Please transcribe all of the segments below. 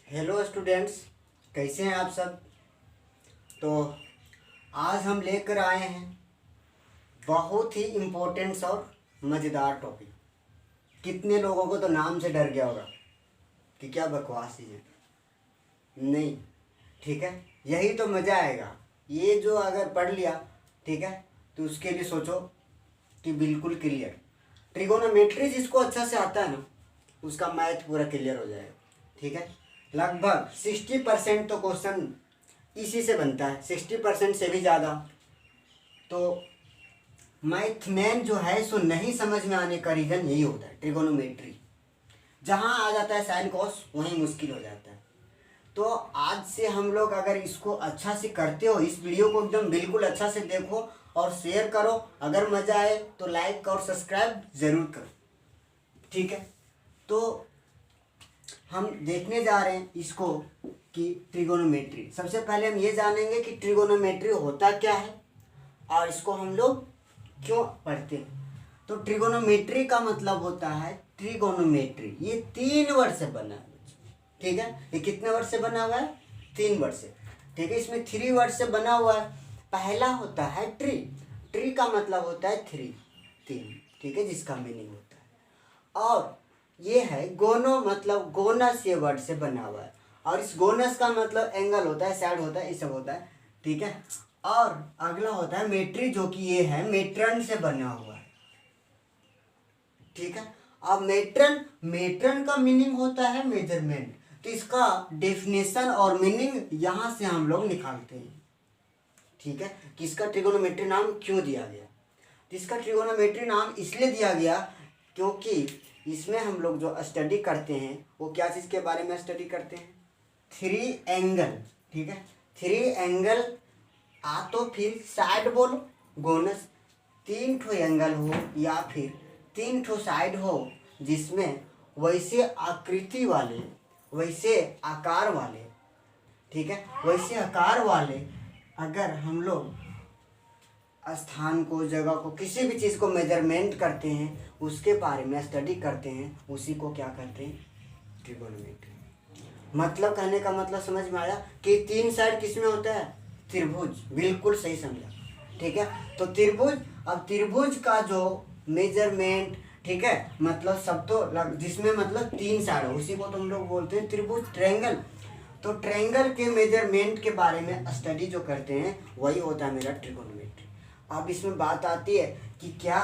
Hello students, कैसे हैं आप सब। तो आज हम लेकर आए हैं बहुत ही इम्पोर्टेंट और मज़ेदार टॉपिक। कितने लोगों को तो नाम से डर गया होगा कि क्या बकवास ही है। नहीं, ठीक है, यही तो मज़ा आएगा। ये जो अगर पढ़ लिया, ठीक है, तो उसके लिए सोचो कि बिल्कुल क्लियर। ट्रिगोनोमेट्री जिसको अच्छा से आता है ना, उसका मैथ पूरा क्लियर हो जाएगा। ठीक है, लगभग 60% तो क्वेश्चन इसी से बनता है, 60% से भी ज़्यादा। तो मैथ मैन जो है सो नहीं समझ में आने का रीज़न यही होता है। ट्रिगोनोमेट्री जहाँ आ जाता है साइन कॉस, वहीं मुश्किल हो जाता है। तो आज से हम लोग अगर इसको अच्छा से करते हो, इस वीडियो को एकदम बिल्कुल अच्छा से देखो और शेयर करो। अगर मज़ा आए तो लाइक और सब्सक्राइब ज़रूर करो। ठीक है, तो हम देखने जा रहे हैं इसको कि ट्रिगोनोमेट्री। सबसे पहले हम ये जानेंगे कि ट्रिगोनोमेट्री होता क्या है और इसको हम लोग क्यों पढ़ते हैं। तो ट्रिगोनोमेट्री का मतलब होता है ट्रिगोनोमेट्री, ये 3 वर्ड से बना है। ठीक है, ये कितने वर्ड से बना हुआ है? 3 वर्ड से। ठीक है, इसमें 3 वर्ड से बना हुआ है। पहला होता है ट्री। ट्री का मतलब होता है 3, ठीक है, जिसका मीनिंग होता है। और ये है गोनो, मतलब गोनस, ये वर्ड से बना हुआ है। और इस गोनस का मतलब एंगल होता है, साइड होता है, ये सब होता है। ठीक है, और अगला होता है मेट्री, जो कि ये है मेट्रन से बना हुआ है। ठीक है, अब मेट्रन, मेट्रन का मीनिंग होता है मेजरमेंट। तो इसका डेफिनेशन और मीनिंग यहाँ से हम लोग निकालते हैं। ठीक है, कि इसका ट्रिगोनोमेट्री नाम क्यों दिया गया। तो इसका ट्रिगोनोमेट्री नाम इसलिए दिया गया क्योंकि इसमें हम लोग जो स्टडी करते हैं वो क्या चीज़ के बारे में स्टडी करते हैं? 3 एंगल। ठीक है, 3 एंगल आ तो फिर साइड बोलो, गोनस। 3 ठो एंगल हो या फिर 3 ठो साइड हो, जिसमें वैसे आकृति वाले, वैसे आकार वाले, ठीक है, वैसे आकार वाले अगर हम लोग स्थान को, जगह को, किसी भी चीज़ को मेजरमेंट करते हैं, उसके बारे में स्टडी करते हैं, उसी को क्या करते हैं? ट्रिगोनोमेट्री। मतलब कहने का मतलब समझ में आया कि 3 साइड किस में होता है? त्रिभुज। बिल्कुल सही समझा। ठीक है, तो त्रिभुज, अब त्रिभुज का जो मेजरमेंट, ठीक है, मतलब सब तो जिसमें मतलब 3 साइड हो, उसी को तो हम लोग बोलते हैं त्रिभुज, ट्रायंगल। तो ट्रायंगल के मेजरमेंट के बारे में स्टडी जो करते हैं वही होता है मेरा ट्रिगोनोमेट्री। अब इसमें बात आती है कि क्या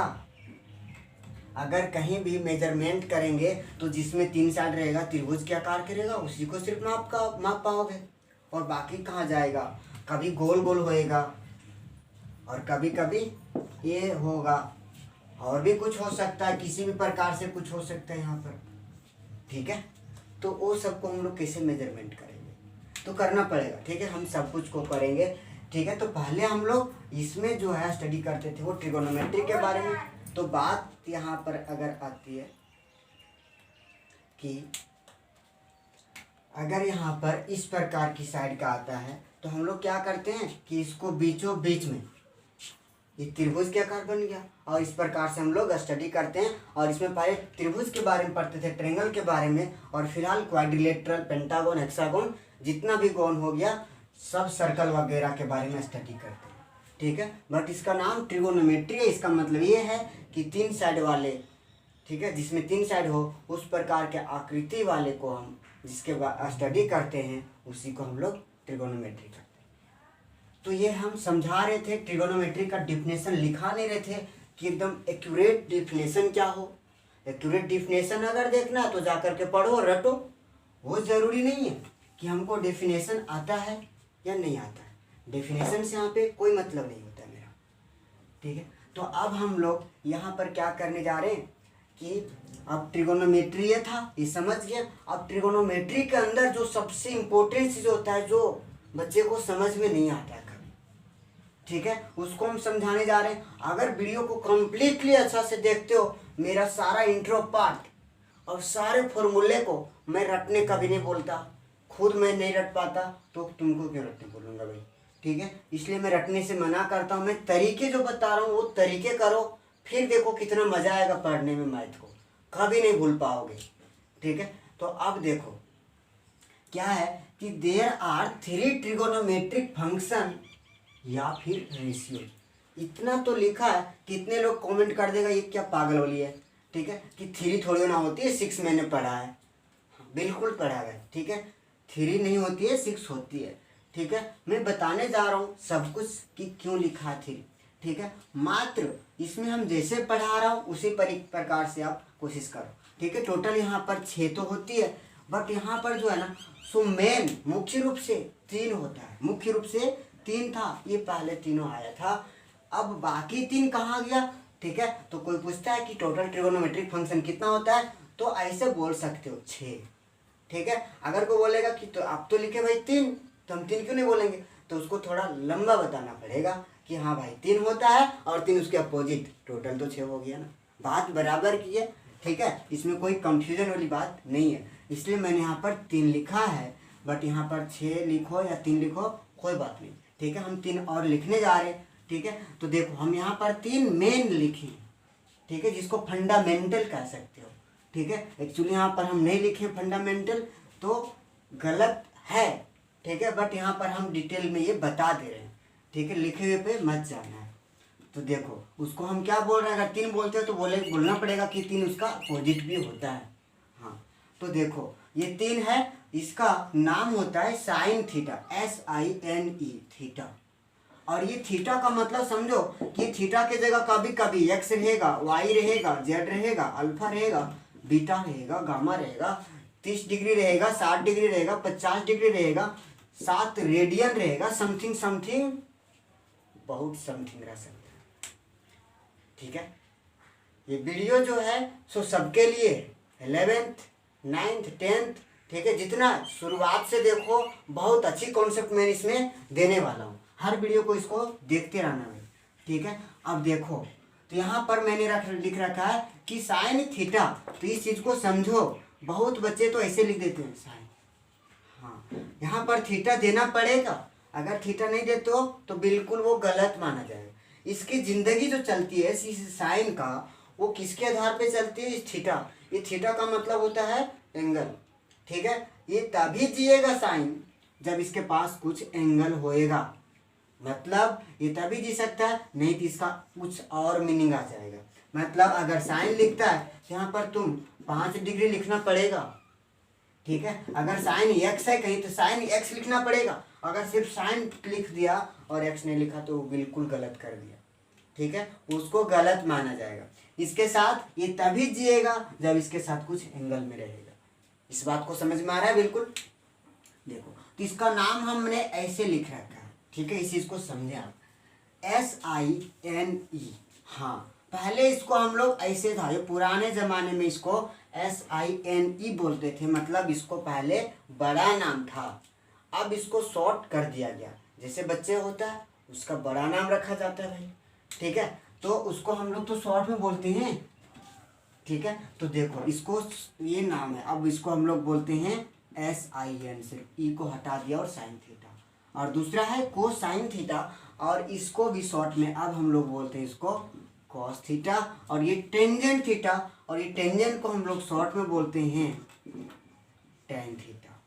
अगर कहीं भी मेजरमेंट करेंगे तो जिसमें 3 साइड रहेगा, त्रिभुज के आकार करेगा, उसी को सिर्फ माप पाओगे, और बाकी कहाँ जाएगा? कभी गोल गोल होएगा और कभी कभी ये होगा, और भी कुछ हो सकता है, किसी भी प्रकार से कुछ हो सकता है यहाँ पर। ठीक है, तो वो सबको हम लोग कैसे मेजरमेंट करेंगे? तो करना पड़ेगा। ठीक है, हम सब कुछ को करेंगे। ठीक है, तो पहले हम लोग इसमें जो है स्टडी करते थे वो ट्रिगोनोमेट्री के बारे में। तो बात यहाँ पर अगर आती है कि अगर यहाँ पर इस प्रकार की साइड का आता है तो हम लोग क्या करते हैं कि इसको बीचों बीच में, ये त्रिभुज के आकार बन गया, और इस प्रकार से हम लोग स्टडी करते हैं। और इसमें पहले त्रिभुज के बारे में पढ़ते थे, ट्रायंगल के बारे में, और फिलहाल क्वाड्रिलेटरल, पेंटागन, हेक्सागन, जितना भी गॉन हो गया, सब सर्कल वगैरह के बारे में स्टडी करते हैं। ठीक है, बट इसका नाम ट्रिगोनोमेट्री है। इसका मतलब ये है कि 3 साइड वाले, ठीक है, जिसमें 3 साइड हो, उस प्रकार के आकृति वाले को हम जिसके स्टडी करते हैं, उसी को हम लोग ट्रिगोनोमेट्री करते हैं। तो ये हम समझा रहे थे, ट्रिगोनोमेट्री का डिफिनेशन लिखा नहीं रहे थे कि एकदम एक्यूरेट डिफिनेशन क्या हो। एक्यूरेट डिफिनेशन अगर देखना है तो जा करके पढ़ो, रटो। वो ज़रूरी नहीं है कि हमको डेफिनेशन आता है या नहीं आता है। डेफिनेशन से यहाँ पे कोई मतलब नहीं होता है मेरा। ठीक है, तो अब हम लोग यहाँ पर क्या करने जा रहे हैं कि अब ट्रिगोनोमेट्री ये था, ये समझ गया। अब ट्रिगोनोमेट्री के अंदर जो सबसे इम्पोर्टेंट चीज़ होता है, जो बच्चे को समझ में नहीं आता है कभी, ठीक है, उसको हम समझाने जा रहे हैं। अगर वीडियो को कम्प्लीटली अच्छा से देखते हो, मेरा सारा इंट्रो पार्ट और सारे फॉर्मूले को मैं रटने कभी नहीं बोलता, खुद मैं नहीं रट पाता, तो तुमको क्यों रटने बोलूँगा भाई? ठीक है, इसलिए मैं रटने से मना करता हूँ। मैं तरीके जो बता रहा हूँ वो तरीके करो, फिर देखो कितना मज़ा आएगा पढ़ने में। मैथ को कभी नहीं भूल पाओगे। ठीक है, तो अब देखो क्या है कि देयर आर 3 ट्रिगोनोमेट्रिक फंक्शन या फिर रेशियो। इतना तो लिखा है, कितने लोग कमेंट कर देगा ये क्या पागल वाली है, ठीक है, कि 3 थोड़ी ना होती है, 6 मैंने पढ़ा है, बिल्कुल पढ़ा है, ठीक है, 3 नहीं होती है, 6 होती है, ठीक है। मैं बताने जा रहा हूँ सब कुछ कि क्यों लिखा है 3, ठीक है। मात्र इसमें हम जैसे पढ़ा रहा हूँ उसी प्रकार से आप कोशिश करो, ठीक है। टोटल यहाँ पर 6 तो होती है, बट यहाँ पर जो है ना सो मेन मुख्य रूप से 3 होता है, मुख्य रूप से 3 था, ये पहले तीनों आया था, अब बाकी 3 कहाँ गया, ठीक है। तो कोई पूछता है कि टोटल ट्रिगोनोमेट्रिक फंक्शन कितना होता है, तो ऐसे बोल सकते हो 6, ठीक है। अगर कोई बोलेगा कि तो आप तो लिखे भाई 3, तो हम 3 क्यों नहीं बोलेंगे, तो उसको थोड़ा लंबा बताना पड़ेगा कि हाँ भाई 3 होता है और 3 उसके अपोजिट, टोटल तो 6 हो गया ना, बात बराबर की है, ठीक है। इसमें कोई कंफ्यूजन वाली बात नहीं है, इसलिए मैंने यहाँ पर 3 लिखा है, बट यहाँ पर 6 लिखो या 3 लिखो कोई बात नहीं, ठीक है। हम 3 और लिखने जा रहे हैं, ठीक है। तो देखो हम यहाँ पर 3 मेन लिखे, ठीक है, जिसको फंडामेंटल कह सकते हो, ठीक है। एक्चुअली यहाँ पर हम नहीं लिखे फंडामेंटल तो गलत है, ठीक है, बट यहाँ पर हम डिटेल में ये बता दे रहे हैं, ठीक है, लिखे हुए पे मत जाना है। तो देखो उसको हम क्या बोल रहे हैं, अगर 3 बोलते हैं तो बोलना पड़ेगा कि 3 उसका अपोजिट भी होता है, हाँ। तो देखो ये 3 है, इसका नाम होता है साइन थीटा, SINE थीटा, और ये थीटा का मतलब समझो कि थीटा के जगह कभी कभी एक्स रहेगा, वाई रहेगा, जेड रहेगा, अल्फा रहेगा, बीटा रहेगा, गामा रहेगा, 30 डिग्री रहेगा, 60 डिग्री रहेगा, 50 डिग्री रहेगा, 7 रेडियन रहेगा, समथिंग समथिंग बहुत समथिंग रह सकता है, ठीक है। ये वीडियो जो है सो सबके लिए 11th 9th 10th, ठीक है, जितना शुरुआत से देखो बहुत अच्छी कॉन्सेप्ट मैं इसमें देने वाला हूँ, हर वीडियो को इसको देखते रहना है, ठीक है। अब देखो तो यहाँ पर मैंने लिख रखा है कि साइन थीटा, तो इस चीज़ को समझो, बहुत बच्चे तो ऐसे लिख देते हैं साइन, हाँ, यहाँ पर थीटा देना पड़ेगा, अगर थीटा नहीं देते हो तो बिल्कुल वो गलत माना जाएगा। इसकी ज़िंदगी जो चलती है इस साइन का, वो किसके आधार पे चलती है, इस थीटा, ये थीटा का मतलब होता है एंगल, ठीक है। ये तभी जिएगा साइन जब इसके पास कुछ एंगल होएगा, मतलब ये तभी जी सकता है, नहीं तो इसका कुछ और मीनिंग आ जाएगा। मतलब अगर साइन लिखता है तो यहाँ पर तुम 5 डिग्री लिखना पड़ेगा, ठीक है। अगर साइन एक्स है कहीं तो साइन एक्स लिखना पड़ेगा, अगर सिर्फ साइन लिख दिया और एक्स नहीं लिखा तो बिल्कुल गलत कर दिया, ठीक है, उसको गलत माना जाएगा। इसके साथ ये तभी जिएगा जब इसके साथ कुछ एंगल में रहेगा। इस बात को समझ में आ रहा है बिल्कुल। देखो तो इसका नाम हमने ऐसे लिख रखा है, ठीक है, इस चीज को समझे आप, SINE, हाँ, पहले इसको हम लोग ऐसे था, ये पुराने जमाने में इसको SINE बोलते थे, मतलब इसको पहले बड़ा नाम था, अब इसको शॉर्ट कर दिया गया, जैसे बच्चे होता है उसका बड़ा नाम रखा जाता है भाई, ठीक है, तो उसको हम लोग तो शॉर्ट में बोलते हैं, ठीक है। तो देखो इसको ये नाम है, अब इसको हम लोग बोलते हैं SIN, से ई को हटा दिया और साइन थीटा, और दूसरा है कोसाइन थीटा, और इसको भी शॉर्ट में अब हम लोग बोलते हैं इसको कॉस थीटा, और ये टेंजेंट थीटा, और ये टेंजेंट को हम लोग शॉर्ट में बोलते हैं टेन थीटा,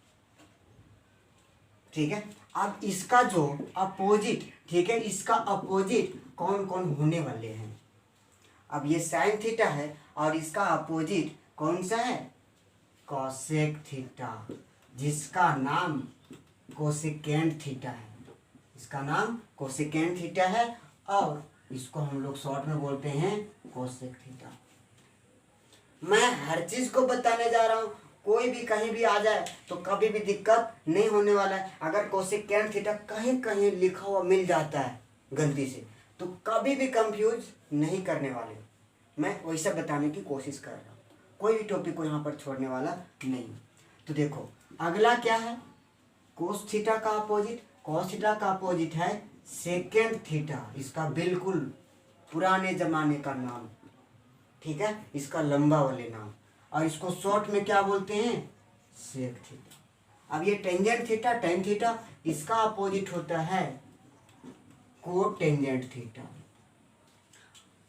ठीक है। अब इसका जो अपोजिट, ठीक है, इसका अपोजिट कौन कौन होने वाले हैं, अब ये साइन थीटा है और इसका अपोजिट कौन सा है, कोसेक थीटा, जिसका नाम कोसेकेंट थीटा है, इसका नाम कोसेकेंट थीटा है, और इसको हम लोग शॉर्ट में बोलते हैं कोसेक थीटा। मैं हर चीज को बताने जा रहा हूँ, कोई भी कहीं भी आ जाए तो कभी भी दिक्कत नहीं होने वाला है। अगर कोसेकेंट थीटा कहीं कहीं लिखा हुआ मिल जाता है गलती से तो कभी भी कंफ्यूज नहीं करने वाले, मैं वैसा बताने की कोशिश कर रहा हूँ, कोई भी टॉपिक को यहाँ पर छोड़ने वाला नहीं। तो देखो अगला क्या है, कोस थीटा का अपोजिट, कॉस थीटा का अपोजिट है सेकेंड थीटा, इसका बिल्कुल पुराने जमाने का नाम, ठीक है, इसका लंबा वाले नाम, और इसको शॉर्ट में क्या बोलते हैं, सेक थीटा। अब ये टेंजेंट थीटा, टेन थीटा, इसका अपोजिट होता है को टेंजेंट थीटा,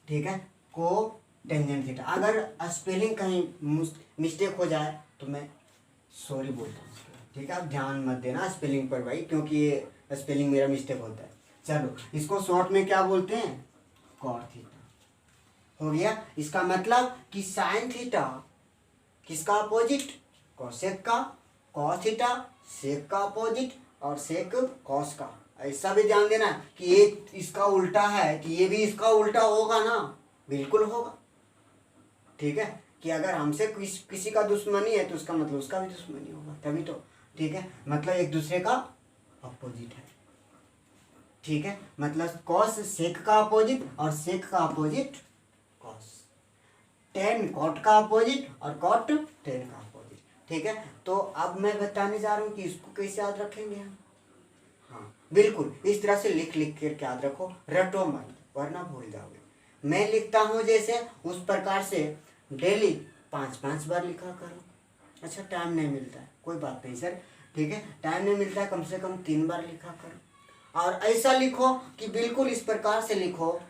ठीक है, को टेंजेंट थीटा। अगर स्पेलिंग कहीं मिस्टेक हो जाए तो मैं सॉरी बोलता हूँ, ठीक है, आप ध्यान मत देना स्पेलिंग पर भाई, क्योंकि ये स्पेलिंग मेरा मिस्टेक होता है। चलो इसको शॉर्ट में क्या बोलते हैं, कॉट थीटा। हो गया। इसका मतलब कि साइन थीटा किसका अपोजिट, कोसेक का, कॉस थीटा सेक का अपोजिट, और सेक कॉस का। ऐसा भी ध्यान देना कि ये इसका उल्टा है कि ये भी इसका उल्टा होगा ना, बिल्कुल होगा। ठीक है, कि अगर हमसे किसी का दुश्मनी है तो उसका मतलब उसका भी दुश्मनी होगा, तभी तो। ठीक है, मतलब एक दूसरे का अपोजिट है। ठीक है, मतलब कॉस सेक का अपोजिट और सेक का अपोजिट कॉस, टेन कॉट का अपोजिट और कॉट टेन का अपोजिट। ठीक है, तो अब मैं बताने जा रहा हूँ कि इसको कैसे याद रखेंगे हम। हाँ बिल्कुल, इस तरह से लिख लिख कर याद रखो, रटो मत वरना भूल जाओगे। मैं लिखता हूँ जैसे उस प्रकार से डेली 5-5 बार लिखा करो। अच्छा टाइम नहीं मिलता है, कोई बात नहीं सर, ठीक है, टाइम नहीं मिलता है, कम से कम 3 बार लिखा करो। और ऐसा लिखो कि बिल्कुल इस प्रकार से लिखो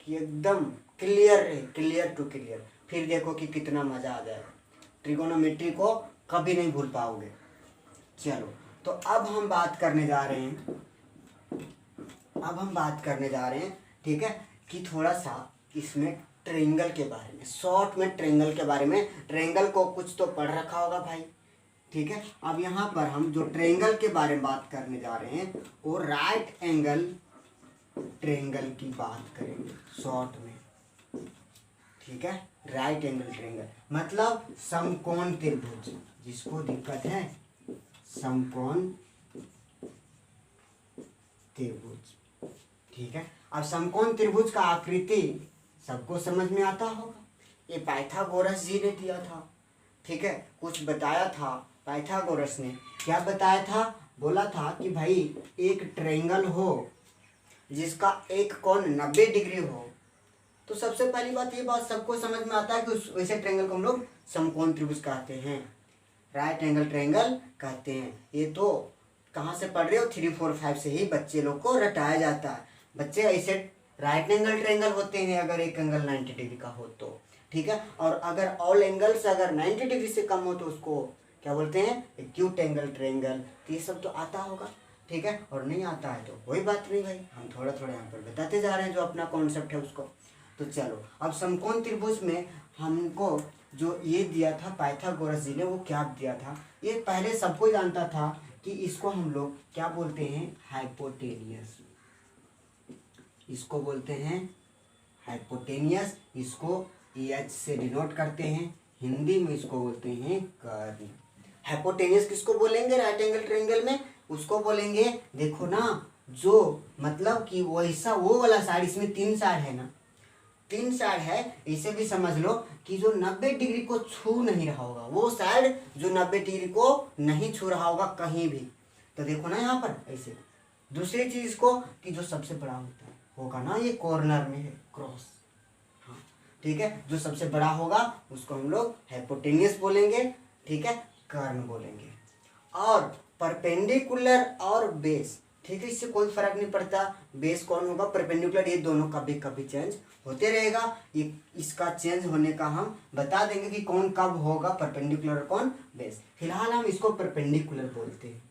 कि एकदम क्लियर है, क्लियर टू क्लियर। फिर देखो कि कितना मज़ा आ जाएगा, ट्रिगोनोमेट्री को कभी नहीं भूल पाओगे। चलो तो अब हम बात करने जा रहे हैं, ठीक है, कि थोड़ा सा इसमें ट्रायंगल के बारे में, शॉर्ट में ट्रायंगल के बारे में। ट्रायंगल को कुछ तो पढ़ रखा होगा भाई। ठीक है, अब यहाँ पर हम जो ट्रायंगल के बारे में बात करने जा रहे हैं वो राइट एंगल ट्रायंगल की बात करेंगे शॉर्ट में। ठीक है, राइट एंगल ट्रायंगल मतलब समकोण त्रिभुज, जिसको दिक्कत है समकोण त्रिभुज। ठीक है, अब समकोण त्रिभुज का आकृति सबको समझ में आता होगा, ये पाइथागोरस जी ने दिया था। ठीक है, कुछ बताया था पाइथागोरस ने, क्या बताया था, बोला था कि भाई एक ट्रायंगल हो जिसका एक कोण 90 डिग्री हो, तो सबसे पहली बात ये बात सबको समझ में आता है कि उस वैसे ट्रायंगल को हम लोग समकोण त्रिभुज कहते हैं, राइट एंगल ट्रायंगल कहते हैं। ये तो कहाँ से पढ़ रहे हो, 3, 4, 5 से ही बच्चे लोग को रटाया जाता है। बच्चे ऐसे राइट एंगल ट्रायंगल होते हैं अगर एक एंगल 90 डिग्री का हो तो। ठीक है, और अगर ऑल एंगल्स अगर 90 डिग्री से कम हो तो उसको क्या बोलते हैं, एक्यूट एंगल ट्रायंगल। ये सब तो आता होगा। ठीक है, और नहीं आता है तो कोई बात नहीं भाई, हम थोड़ा थोड़ा यहाँ पर बताते जा रहे हैं जो अपना कॉन्सेप्ट है उसको। तो चलो अब समकोण त्रिभुज में हमको जो ये दिया था पाइथागोरस जी ने, वो क्या दिया था, ये पहले सबको जानता था कि इसको हम लोग क्या बोलते हैं, हाइपोटेनियस। इसको बोलते हैं हाइपोटेनियस, इसको एच से डिनोट करते हैं, हिंदी में इसको बोलते हैं कर्ण। हाइपोटेनियस किसको बोलेंगे राइट एंगल ट्रायंगल में, उसको बोलेंगे, देखो ना, जो मतलब कि वैसा वो वाला साइड, इसमें 3 साइड है ना, 3 साइड है, इसे भी समझ लो कि जो 90 डिग्री को छू नहीं रहा होगा, वो साइड जो 90 डिग्री को नहीं छू रहा होगा कहीं भी। तो देखो ना यहाँ पर ऐसे। दूसरी चीज को कि जो सबसे बड़ा होता है होगा ना, ये कॉर्नर में है क्रॉस। हाँ ठीक है, जो सबसे बड़ा होगा उसको हम लोग हाइपोटेनियस बोलेंगे। ठीक है, कर्ण बोलेंगे। और परपेंडिकुलर और बेस, ठीक है, इससे कोई फर्क नहीं पड़ता बेस कौन होगा, परपेंडिकुलर, ये दोनों कभी कभी चेंज होते रहेगा। ये इसका चेंज होने का हम बता देंगे कि कौन कब होगा, परपेंडिकुलर कौन बेस। फिलहाल हम इसको परपेंडिकुलर बोलते हैं,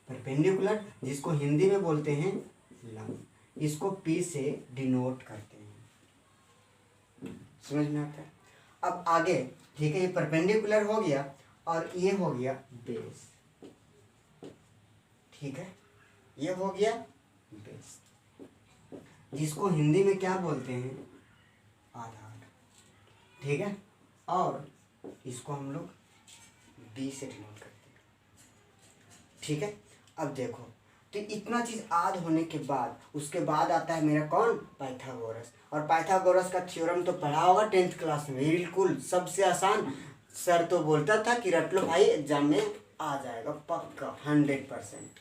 परपेंडिकुलर, जिसको हिंदी में बोलते हैं लंब। इसको P से डिनोट करते हैं। समझ में आता है? अब आगे, ठीक है, ये परपेंडिकुलर हो गया और ये हो गया बेस। ठीक है, ये हो गया बेस, जिसको हिंदी में क्या बोलते हैं, आधार। ठीक है, और इसको हम लोग B से डिनोट करते हैं। ठीक है, अब देखो, तो इतना चीज आद होने के बाद उसके बाद आता है मेरा कौन, पाइथागोरस। और पाइथागोरस का थ्योरम तो पढ़ा होगा 10th क्लास में, बिल्कुल सबसे आसान। सर तो बोलता था कि रट लो भाई, एग्जाम में आ जाएगा पक्का 100%।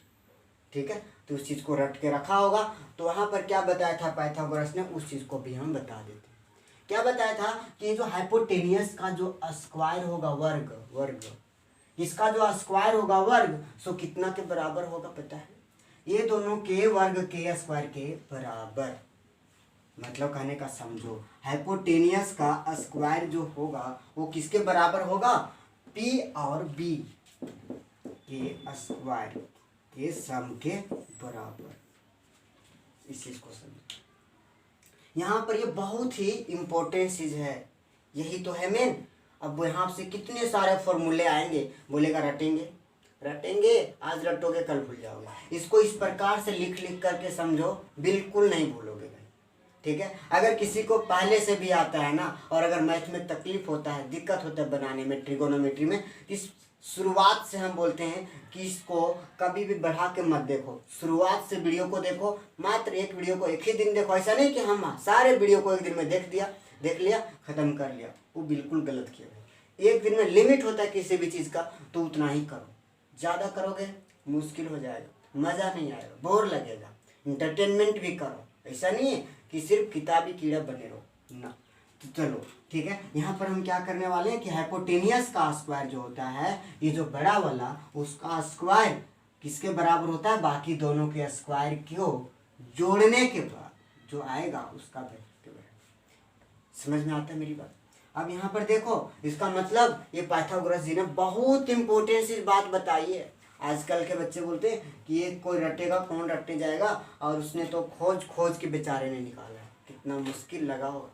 ठीक है, तो उस चीज को रट के रखा होगा। तो वहां पर क्या बताया था पाइथागोरस ने, उस चीज को भी हम बता देते। क्या बताया था कि जो हाइपोटेनियस का जो स्क्वायर होगा, वर्ग, इसका जो स्क्वायर होगा वर्ग, सो कितना के बराबर होगा पता है, ये दोनों के वर्ग के स्क्वायर के बराबर। मतलब कहने का समझो, हाइपोटेनियस का स्क्वायर जो होगा वो किसके बराबर होगा, पी और बी के स्क्वायर के सम के बराबर। इस चीज को समझो, यहाँ पर ये बहुत ही इम्पोर्टेंट चीज है, यही तो है मेन। अब यहाँ से कितने सारे फॉर्मूले आएंगे, बोलेगा रटेंगे रटेंगे, आज रटोगे कल भूल जाओगे। इसको इस प्रकार से लिख लिख करके समझो, बिल्कुल नहीं भूलोगे भाई, ठीक है। अगर किसी को पहले से भी आता है ना, और अगर मैथ में तकलीफ होता है, दिक्कत होता है बनाने में, ट्रिगोनोमेट्री में, इस शुरुआत से हम बोलते हैं कि इसको कभी भी बढ़ा के मत देखो। शुरुआत से वीडियो को देखो, मात्र एक वीडियो को एक ही दिन देखो। ऐसा नहीं कि हम सारे वीडियो को एक दिन में देख लिया खत्म कर लिया, वो बिल्कुल गलत किया भाई। एक दिन में लिमिट होता है किसी भी चीज़ का, तो उतना ही करो। ज़्यादा करोगे मुश्किल हो जाएगा, मज़ा नहीं आएगा, बोर लगेगा। इंटरटेनमेंट भी करो, ऐसा नहीं है कि सिर्फ किताबी कीड़ा बने रहो ना। तो चलो ठीक है, यहाँ पर हम क्या करने वाले हैं कि हाइपोटेनियस का स्क्वायर जो होता है, ये जो बड़ा वाला, उसका स्क्वायर किसके बराबर होता है, बाकी दोनों के स्क्वायर को जोड़ने के बाद जो आएगा उसका वैल्यू के बराबर। समझ में आता है मेरी बात। अब यहाँ पर देखो, इसका मतलब ये पाइथागोरस जी ने बहुत इंपॉर्टेंट सी बात बताई है। आजकल के बच्चे बोलते हैं कि ये कोई रटेगा, कौन रटने जाएगा, और उसने तो खोज खोज के बेचारे ने निकाला है। कितना मुश्किल लगा होगा,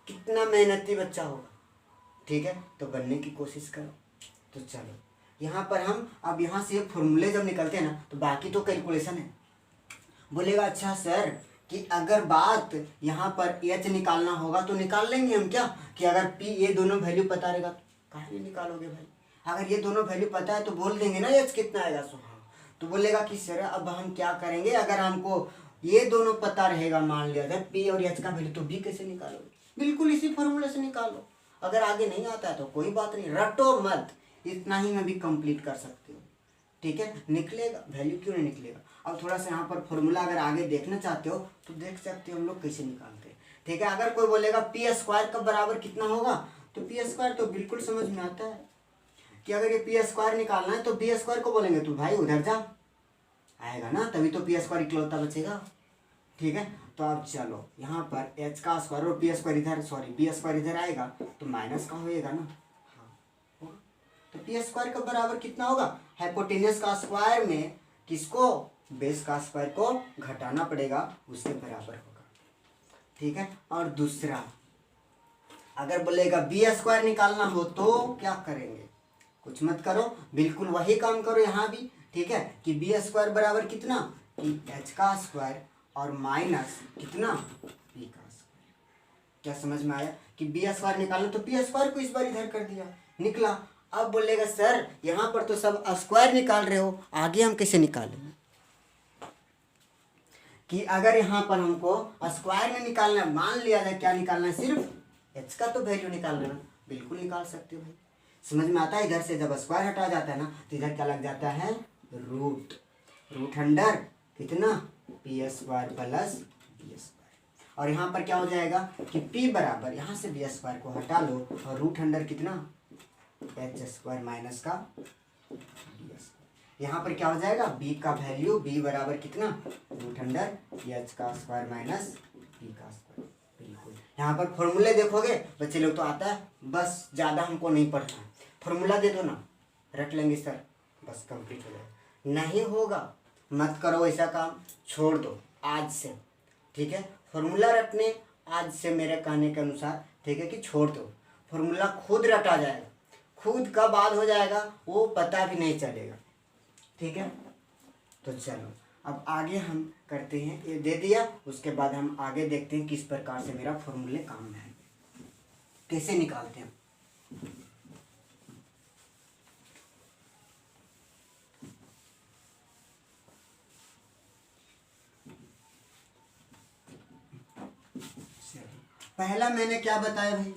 कितना मेहनती बच्चा होगा, ठीक है। तो बनने की कोशिश करो। तो चलो यहाँ पर हम अब यहाँ से फॉर्मूले जब निकलते हैं ना, तो बाकी तो कैलकुलेशन है। बोलेगा अच्छा सर कि अगर बात यहाँ पर एच निकालना होगा तो निकाल लेंगे हम क्या, कि अगर पी ये दोनों वैल्यू पता रहेगा तो काहे नहीं निकालोगे भाई। अगर ये दोनों वैल्यू पता है तो बोल देंगे ना एच कितना आएगा। सो हाँ, तो बोलेगा कि सर अब हम क्या करेंगे, अगर हमको ये दोनों पता रहेगा, मान लिया जाए पी और एच का वैल्यू, तो बी कैसे निकालोगे, बिल्कुल इसी फॉर्मूले से निकालो। अगर आगे नहीं आता है तो कोई बात नहीं, रटो मत, इतना ही में भी कंप्लीट कर सकते हो, ठीक है। निकलेगा, वैल्यू क्यों नहीं निकलेगा। अब थोड़ा सा यहाँ पर फॉर्मूला अगर आगे देखना चाहते हो तो देख सकते हो हम लोग कैसे निकालते हैं, ठीक है। अगर कोई बोलेगा पी स्क्वायर का बराबर कितना होगा, तो पी स्क्वायर तो बिल्कुल समझ में आता है कि अगर ये पी स्क्वायर निकालना है तो बी स्क्वायर को बोलेंगे तो भाई उधर जा, आएगा ना, तभी तो पी स्क्वायर इकलौता बचेगा, ठीक है। तो अब चलो यहाँ पर एच का स्क्वायर और पी स्क्वायर इधर, सॉरी बी स्क्वायर इधर आएगा तो माइनस का होएगा ना, हाँ। तो पी स्क्वायर का बराबर कितना होगा, हाइपोटेनियस का स्क्वायर में किसको, बेस का स्क्वायर को घटाना पड़ेगा, उसके बराबर होगा, ठीक है। और दूसरा, अगर बोलेगा बी स्क्वायर निकालना हो तो क्या करेंगे, कुछ मत करो, बिल्कुल वही काम करो यहाँ भी, ठीक है। कि बी स्क्वायर बराबर कितना, कि एच का स्क्वायर और माइनस कितना, पी का स्क्वायर। क्या समझ में आया कि बी स्क्वायर निकालना, तो पी स्क्वायर को इस बार इधर कर दिया, निकला। अब बोलेगा सर यहाँ पर तो सब स्क्वायर निकाल रहे हो, आगे हम कैसे निकालेंगे, कि अगर यहाँ पर हमको स्क्वायर में निकालना है, मान लिया जाए क्या निकालना है, सिर्फ एच का तो वैल्यू निकालना है, बिल्कुल निकाल सकते हो भाई। समझ में आता है। इधर से जब स्क्वायर हटा जाता है ना, तो इधर क्या लग जाता है, रूट अंडर कितना, P square plus B square. और यहाँ पर क्या हो जाएगा कि पी बराबर, यहाँ से बी स्क्वायर को हटा लो और रूट अंडर कितना, एच स्क्वायर माइनस का बी स्क्वायर। यहाँ पर क्या हो जाएगा, बी का वैल्यू, बी बराबर कितना, रूट अंडर एच का स्क्वायर माइनस बी का स्क्वायर। बिल्कुल यहाँ पर फॉर्मूले देखोगे बच्चे लोग तो आता है, बस ज़्यादा हमको नहीं पढ़ना है, फॉर्मूला दे दो ना, रट लेंगे सर, बस कंप्लीट हो जाएगा। नहीं होगा, मत करो ऐसा काम, छोड़ दो आज से, ठीक है। फॉर्मूला रटने आज से मेरे कहने के अनुसार, ठीक है, कि छोड़ दो, फॉर्मूला खुद रटा जाएगा, खुद कब याद हो जाएगा वो पता भी नहीं चलेगा, ठीक है। तो चलो अब आगे हम करते हैं, ये दे दिया, उसके बाद हम आगे देखते हैं किस प्रकार से मेरा फॉर्मूले काम में आएंगे, कैसे निकालते हैं। पहला मैंने क्या बताया भाई,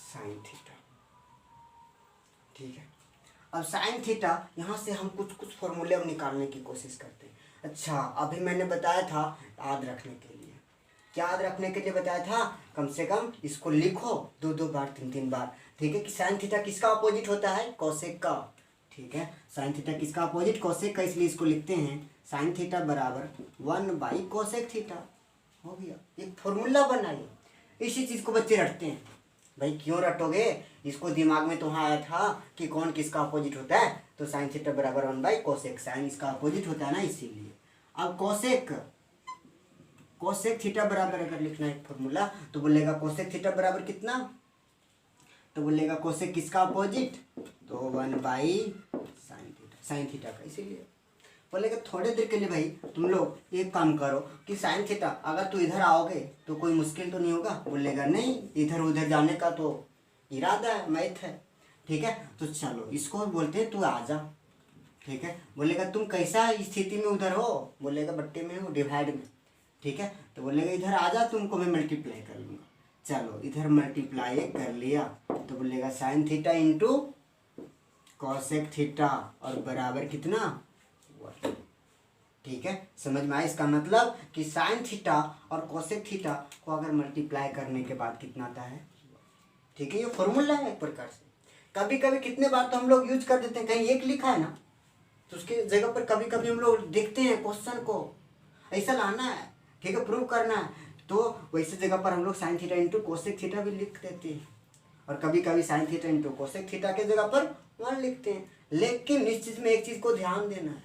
साइन थीटा, ठीक है। अब साइन थीटा, यहाँ से हम कुछ फॉर्मूले अब निकालने की कोशिश करते हैं। अच्छा अभी मैंने बताया था याद रखने के लिए, क्या याद रखने के लिए बताया था, कम से कम इसको लिखो 2-2 बार 3-3 बार, ठीक है। कि साइन थीटा किसका अपोजिट होता है, कोसेक का, ठीक है, साइन थीटा किसका अपोजिट कोसेक का, इसलिए इसको लिखते हैं साइन थीटा बराबर 1 कोसेक थीटा। हो गया, एक फॉर्मूला बनाइए। इसी चीज़ को बच्चे रटते हैं। भाई क्यों रटोगे, इसको दिमाग में तो हाँ आया था कि कौन किसका अपोजिट होता है, तो साइन थीटा बराबर 1 कोसेक, साइन इसका अपोजिट होता है ना, इसीलिए। अब कोसेक थीटा बराबर अगर लिखना है फॉर्मूला, तो बोलेगा कोसेक थीटा बराबर कितना, तो बोलेगा कोसेक किसका अपोजिट, तो 1 साइन थीटा का। इसीलिए बोलेगा थोड़े देर के लिए भाई तुम लोग एक काम करो कि साइन थीटा अगर तू इधर आओगे तो कोई मुश्किल तो नहीं होगा, बोलेगा नहीं, इधर उधर जाने का तो इरादा है, मैथ है। ठीक है, तो चलो इसको बोलते हैं तू आ जा। ठीक है, बोलेगा तुम कैसा स्थिति में उधर हो, बोलेगा बट्टे में हो, डिवाइड में। ठीक है, तो बोलेगा इधर आ जा, तुमको मैं मल्टीप्लाई कर लूँगा। चलो इधर मल्टीप्लाई कर लिया, तो बोलेगा sine theta into cosec theta और बराबर कितना 1। ठीक है, समझ में आया इसका मतलब कि साइन थीटा और कोसेक थीटा को अगर मल्टीप्लाई करने के बाद कितना आता है। ठीक है, ये फॉर्मूला है एक प्रकार से। कभी कभी कितने बार तो हम लोग यूज कर देते हैं, कहीं एक लिखा है ना तो उसके जगह पर कभी कभी हम लोग देखते हैं क्वेश्चन को ऐसा लाना है, ठीक है, प्रूव करना है, तो वैसे जगह पर हम लोग sine theta into cosec theta भी लिख देते हैं, और कभी कभी sine theta into cosec theta के जगह पर 1 लिखते हैं। लेकिन इस चीज़ में एक चीज़ को ध्यान देना है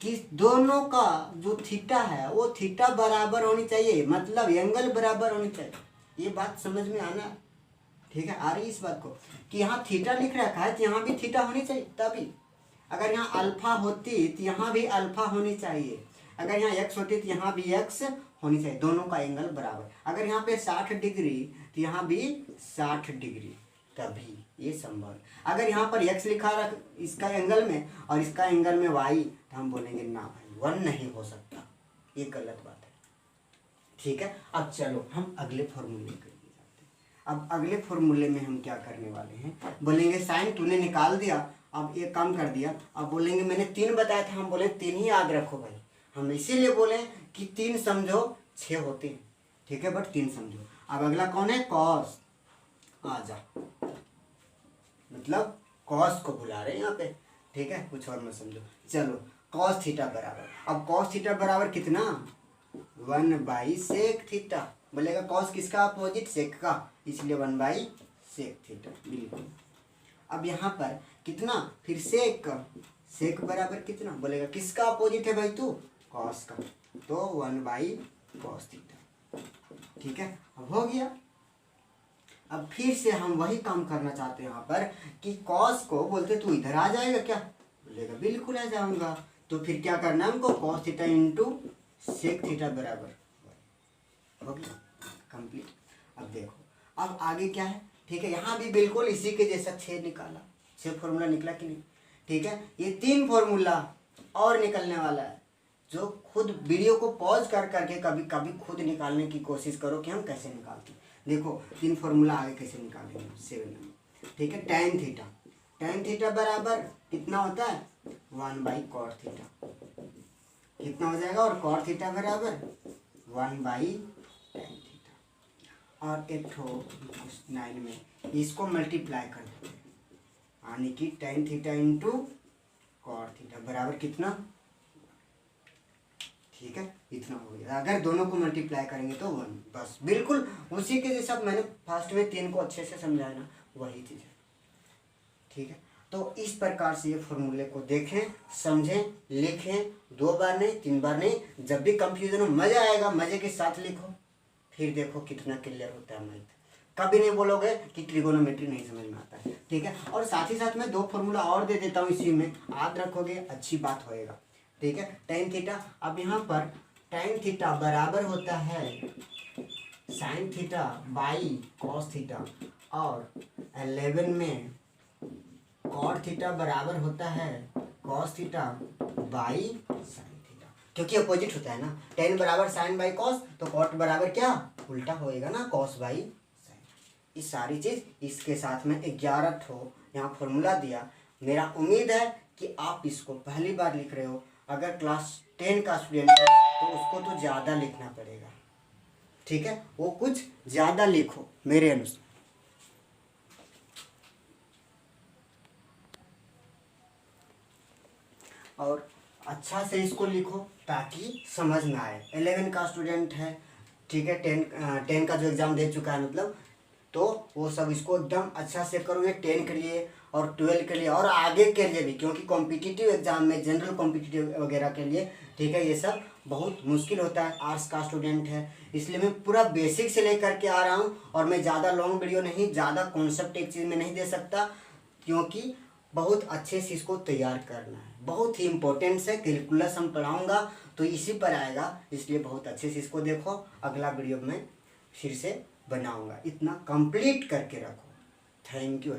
कि दोनों का जो थीटा है वो थीटा बराबर होनी चाहिए, मतलब एंगल बराबर होनी चाहिए। ये बात समझ में आना है, ठीक है, आ रही है इस बात को कि यहाँ थीटा लिख रखा है तो यहाँ भी थीटा होनी चाहिए। तभी अगर यहाँ अल्फा होती तो यहाँ भी अल्फा होनी चाहिए, अगर यहाँ एक्स होती तो यहाँ भी एक्स होनी चाहिए, दोनों का एंगल बराबर। अगर यहाँ पे 60 डिग्री तो यहाँ भी 60 डिग्री, तभी ये संभव है। अगर यहाँ पर x लिखा रख इसका एंगल में और इसका एंगल में y, तो हम बोलेंगे ना भाई 1 नहीं हो सकता, ये गलत बात है। ठीक है, अब चलो हम अगले फॉर्मूले के लिए जाते हैं। अब अगले फॉर्मूले में हम क्या करने वाले हैं, बोलेंगे साइन तूने निकाल दिया, अब एक काम कर दिया, अब बोलेंगे मैंने 3 बताया था, हम बोले 3 ही याद रखो भाई। हम इसीलिए बोले कि 3 समझो 6 होते हैं, ठीक है, बट 3 समझो। अब अगला कौन है, कॉस, आ जा, मतलब कॉस को बुला रहे हैं यहाँ पे, ठीक है, कुछ और मत समझो। चलो कॉस थीटा बराबर, अब कॉस थीटा बराबर कितना 1 सेक थीटा। बोलेगा कॉस किसका अपोजिट, सेक का, इसलिए 1 सेक थीटा, बिल्कुल। अब यहाँ पर कितना, फिर सेक बराबर कितना, बोलेगा किसका अपोजिट है भाई तू, कॉस का, तो 1 कॉस थीटा। ठीक है, अब हो गया। अब फिर से हम वही काम करना चाहते हैं यहाँ पर कि कॉस को बोलते तू इधर आ जाएगा क्या, बोलेगा बिल्कुल आ जाऊंगा। तो फिर क्या करना है हमको, cos theta into sec theta बराबर हो गया, कंप्लीट। अब देखो अब आगे क्या है, ठीक है, यहाँ भी बिल्कुल इसी के जैसा 6 निकाला, 6 फॉर्मूला निकला कि नहीं। ठीक है, ये 3 फॉर्मूला और निकलने वाला है, जो खुद वीडियो को पॉज कर करके कभी कभी खुद निकालने की कोशिश करो कि हम कैसे निकालते हैं। देखो 3 फॉर्मूला आगे कैसे निकालेंगे, 7 नंबर। ठीक है, tan थीटा बराबर कितना होता है 1 कॉट थीटा, कितना हो जाएगा, और कॉट थीटा बराबर 1 tan थीटा। और एक ठो 9 में इसको मल्टीप्लाई कर देते हैं, यानी कि tan theta into cot theta बराबर कितना, ठीक है, इतना हो गया। अगर दोनों को मल्टीप्लाई करेंगे तो 1, बस बिल्कुल उसी के जैसा मैंने फर्स्ट में 3 को अच्छे से समझाया ना, वही चीज़ है। ठीक है, तो इस प्रकार से ये फॉर्मूले को देखें, समझें, लिखें, 2 बार नहीं 3 बार नहीं, जब भी कंफ्यूजन हो मज़ा आएगा, मज़े के साथ लिखो, फिर देखो कितना क्लियर होता है मैथ। कभी नहीं बोलोगे कि ट्रिगोनोमेट्री नहीं समझ में आता है। ठीक है, और साथ ही साथ मैं 2 फॉर्मूला और दे देता हूँ, इसी में याद रखोगे, अच्छी बात होएगा। ठीक है, tan थीटा, अब यहाँ पर tan थीटा बराबर होता है sin theta by cos theta, और 11 में cot थीटा बराबर होता है cos theta by sin theta, क्योंकि अपोजिट होता है ना, tan बराबर sin बाई cos, तो cot बराबर क्या उल्टा होएगा ना, cos बाई sin। ये सारी चीज़ इसके साथ में 11 ठो यहाँ फॉर्मूला दिया। मेरा उम्मीद है कि आप इसको पहली बार लिख रहे हो, अगर क्लास 10 का स्टूडेंट है तो उसको तो ज़्यादा लिखना पड़ेगा। ठीक है, वो कुछ ज़्यादा लिखो मेरे अनुसार। और अच्छा से इसको लिखो ताकि समझ में आए। 11 का स्टूडेंट है, ठीक है, 10 का जो एग्ज़ाम दे चुका है मतलब, तो वो सब इसको एकदम अच्छा से करोगे 10 के लिए और 12 के लिए और आगे के लिए भी, क्योंकि कॉम्पिटिटिव एग्जाम में, जनरल कॉम्पिटिटिव वगैरह के लिए, ठीक है, ये सब बहुत मुश्किल होता है। आर्ट्स का स्टूडेंट है, इसलिए मैं पूरा बेसिक से लेकर के आ रहा हूँ और मैं ज़्यादा लॉन्ग वीडियो नहीं, ज़्यादा कॉन्सेप्ट एक चीज़ में नहीं दे सकता, क्योंकि बहुत अच्छे से इसको तैयार करना है। बहुत ही इंपॉर्टेंट है, कैलकुलस हम पढ़ाऊँगा तो इसी पर आएगा, इसलिए बहुत अच्छे से इसको देखो। अगला वीडियो में फिर से बनाऊँगा, इतना कंप्लीट करके रखो। Thank you.